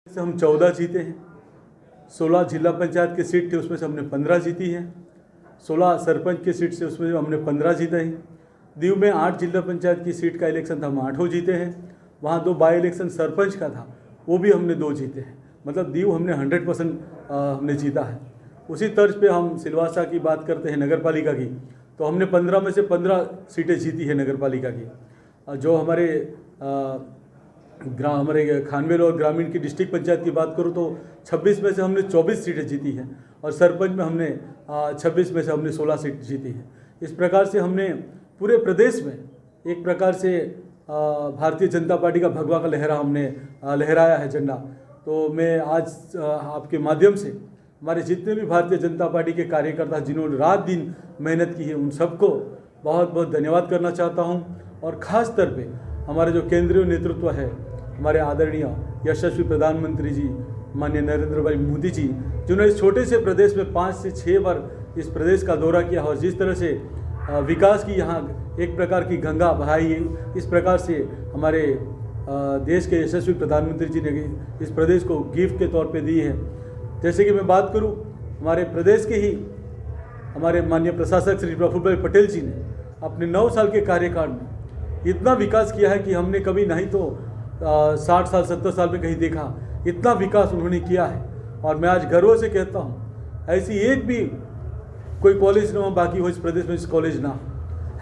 से हम 14 जीते हैं। 16 जिला पंचायत की सीट थी, उसमें से हमने 15 जीती हैं। 16 सरपंच की सीट से उसमें हमने 15 जीते हैं। दीव में 8 जिला पंचायत की सीट का इलेक्शन था, हम 8 जीते हैं। वहाँ 2 बाई इलेक्शन सरपंच का था, वो भी हमने 2 जीते हैं। मतलब दीव हमने 100% हमने जीता है। उसी तर्ज पे हम सिलवासा की बात करते हैं, नगर पालिका की, तो हमने 15 में से 15 सीटें जीती है नगर पालिका की। जो हमारे हमारे खानवेल और ग्रामीण की डिस्ट्रिक्ट पंचायत की बात करूँ तो 26 में से हमने 24 सीटें जीती हैं, और सरपंच में हमने 26 में से हमने 16 सीट जीती हैं। इस प्रकार से हमने पूरे प्रदेश में एक प्रकार से भारतीय जनता पार्टी का भगवा का लहरा हमने लहराया है झंडा। तो मैं आज आपके माध्यम से हमारे जितने भी भारतीय जनता पार्टी के कार्यकर्ता जिन्होंने रात दिन मेहनत की है, उन सबको बहुत बहुत धन्यवाद करना चाहता हूं। और ख़ास तौर पे हमारे जो केंद्रीय नेतृत्व है, हमारे आदरणीय यशस्वी प्रधानमंत्री जी माननीय नरेंद्र भाई मोदी जी, जिन्होंने इस छोटे से प्रदेश में 5 से 6 बार इस प्रदेश का दौरा किया और जिस तरह से विकास की यहाँ एक प्रकार की गंगा बहाई है, इस प्रकार से हमारे देश के यशस्वी प्रधानमंत्री जी ने इस प्रदेश को गिफ्ट के तौर पे दी है। जैसे कि मैं बात करूं, हमारे प्रदेश के ही हमारे माननीय प्रशासक श्री प्रफुल्ल भाई पटेल जी ने अपने 9 साल के कार्यकाल में इतना विकास किया है कि हमने कभी नहीं तो 60 साल 70 साल में कहीं देखा, इतना विकास उन्होंने किया है। और मैं आज गर्व से कहता हूँ, ऐसी एक भी कोई कॉलेज ना हो बाकी हो इस प्रदेश में, इस कॉलेज ना।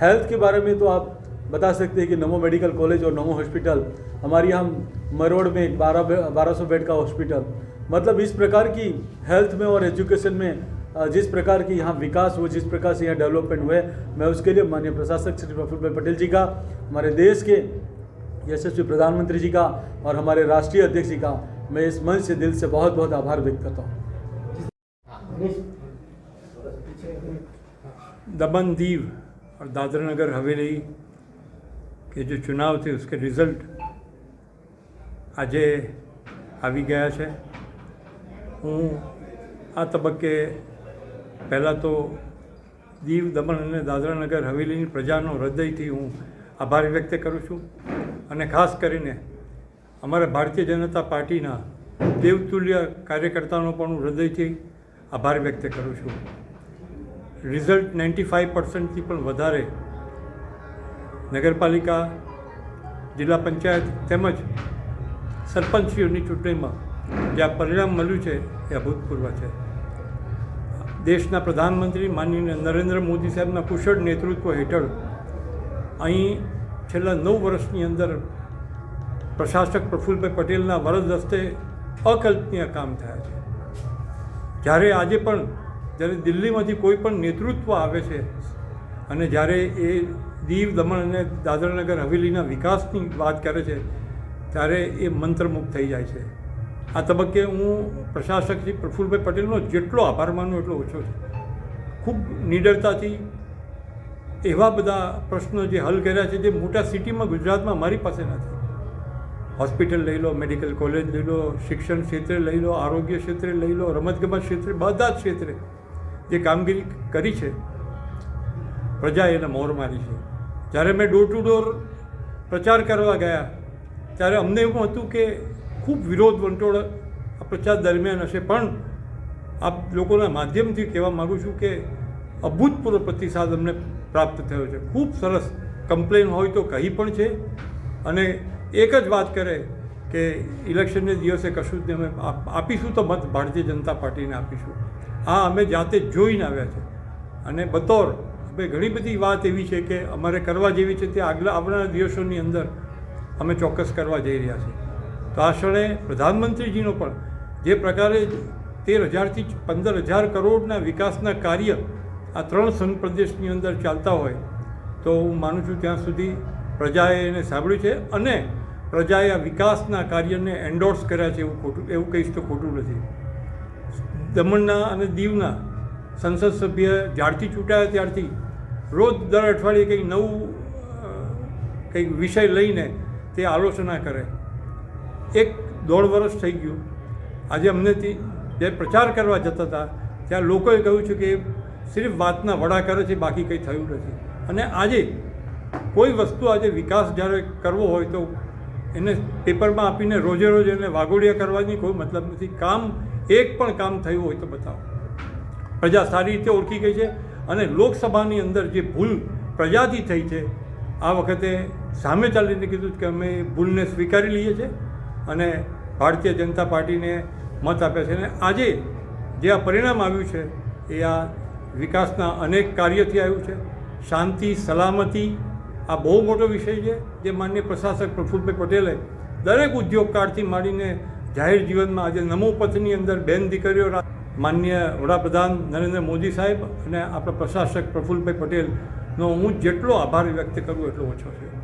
हेल्थ के बारे में तो आप बता सकते हैं कि नमो मेडिकल कॉलेज और नमो हॉस्पिटल, हमारे यहाँ मरोड़ में 1200 बेड का हॉस्पिटल, मतलब इस प्रकार की हेल्थ में और एजुकेशन में जिस प्रकार की यहाँ विकास हुआ, जिस प्रकार से यहाँ डेवलपमेंट हुए, मैं उसके लिए माननीय प्रशासक श्री प्रफुल्ल भाई पटेल जी का, हमारे देश के यशस्वी प्रधानमंत्री जी का और हमारे राष्ट्रीय अध्यक्ष जी का मैं इस मंच से दिल से बहुत बहुत आभार व्यक्त करता हूँ। दमन, दीव और दादरा नगर हवेली के जो चुनाव थे उसके रिजल्ट આજે આવી ગયા છે। હું આ તબક્કે પહેલાં તો દીવ, દમણ અને દાદરા નગર હવેલીની પ્રજાનો હૃદયથી હું આભાર વ્યક્ત કરું છું, અને ખાસ કરીને અમારા ભારતીય જનતા પાર્ટીના દેવતુલ્ય કાર્યકર્તાનો પણ હું હૃદયથી આભાર વ્યક્ત કરું છું। રિઝલ્ટ 95%થી પણ વધારે નગરપાલિકા, જિલ્લા પંચાયત તેમજ સરપંચીઓની ચૂંટણીમાં જે આ પરિણામ મળ્યું છે એ અભૂતપૂર્વ છે। દેશના પ્રધાનમંત્રી માનનીય નરેન્દ્ર મોદી સાહેબના કુશળ નેતૃત્વ હેઠળ અહીં છેલ્લા 9 વર્ષની અંદર પ્રશાસક પ્રફુલ્લભાઈ પટેલના વરદ હસ્તે અકલ્પનીય કામ થયા છે। જ્યારે આજે પણ જ્યારે દિલ્હીમાંથી કોઈ પણ નેતૃત્વ આવે છે અને જ્યારે એ દીવ, દમણ અને દાદરાનગર હવેલીના વિકાસની વાત કરે છે ત્યારે એ મંત્રમુગ્ધ થઈ જાય છે। આ તબક્કે હું પ્રશાસક શ્રી પ્રફુલ્લભાઈ પટેલનો જેટલો આભાર માનું એટલો ઓછો છે। ખૂબ નિડરતાથી એવા બધા પ્રશ્નો જે હલ કર્યા છે જે મોટા સિટીમાં ગુજરાતમાં મારી પાસે નથી। હોસ્પિટલ લઈ લો, મેડિકલ કોલેજ લઈ લો, શિક્ષણ ક્ષેત્રે લઈ લો, આરોગ્ય ક્ષેત્રે લઈ લો, રમતગમત ક્ષેત્રે, બધા જ ક્ષેત્રે જે કામગીરી કરી છે પ્રજાએ એને મોર મારી છે। જ્યારે મેં ડોર ટુ ડોર પ્રચાર કરવા ગયા ત્યારે અમને એવું હતું કે ખૂબ વિરોધ વંટોળ આ પ્રચાર દરમિયાન હશે, પણ આપ લોકોના માધ્યમથી કહેવા માગું છું કે અભૂતપૂર્વ પ્રતિસાદ અમને પ્રાપ્ત થયો છે। ખૂબ સરસ કમ્પ્લેન હોય તો કહી પણ છે, અને એક જ વાત કરે કે ઇલેક્શનને દિવસે કશું જ નહીં, અમે આપીશું તો મત ભારતીય જનતા પાર્ટીને આપીશું। આ અમે જાતે જોઈને આવ્યા છે, અને બતોર હવે ઘણી બધી વાત એવી છે કે અમારે કરવા જેવી છે તે આવનારા દિવસોની અંદર અમે ચોક્કસ કરવા જઈ રહ્યા છીએ। તો આ ક્ષણે પ્રધાનમંત્રીજીનો પણ જે પ્રકારે 13,000થી 15,000 કરોડના વિકાસના કાર્ય આ 3 સંઘ પ્રદેશની અંદર ચાલતા હોય તો હું માનું છું ત્યાં સુધી પ્રજાએ એને સાંભળ્યું છે, અને પ્રજાએ આ વિકાસના કાર્યને એન્ડોર્સ કર્યા છે એવું કહીશ તો ખોટું નથી। દમણના અને દીવના સંસદ સભ્ય જ્યારથી ચૂંટાયા ત્યારથી રોજ દર અઠવાડિયે કંઈક નવું કંઈક વિષય લઈને તે આલોચના કરે। 1.5 વર્ષ થઈ ગયું। આજે અમને જે પ્રચાર કરવા જતા હતા ત્યાં લોકોએ કહ્યું છે કે સિર્ફ વાતના વડા કરે છે, બાકી કંઈ થયું નથી। અને આજે કોઈ વસ્તુ આજે વિકાસ જ્યારે કરવો હોય તો એને પેપરમાં આપીને રોજે રોજ એને વાગોડિયા કરવાની કોઈ મતલબ નથી. કામ એક પણ કામ થયું હોય તો બતાવો. પ્રજા સારી રીતે ઓળખી ગઈ છે અને લોકસભાની અંદર જે ભૂલ પ્રજાથી થઈ છે આ વખતે સામે ચાલીને કીધું કે અમે એ ભૂલને સ્વીકારી લઈએ છીએ અને ભારતીય જનતા પાર્ટીને મત આપ્યા છે. અને આજે જે આ પરિણામ આવ્યું છે એ આ વિકાસના અનેક કાર્યથી આવ્યું છે. શાંતિ સલામતી આ બહુ મોટો વિષય છે જે માનનીય પ્રશાસક પ્રફુલ્લભાઈ પટેલે દરેક ઉદ્યોગકારથી માંડીને જાહેર જીવનમાં આજે નમો પથની અંદર બેન દીકરીઓ માનનીય વડાપ્રધાન નરેન્દ્ર મોદી સાહેબ અને આપણા પ્રશાસક પ્રફુલ્લભાઈ પટેલનો હું જેટલો આભાર વ્યક્ત કરું એટલો ઓછો છે.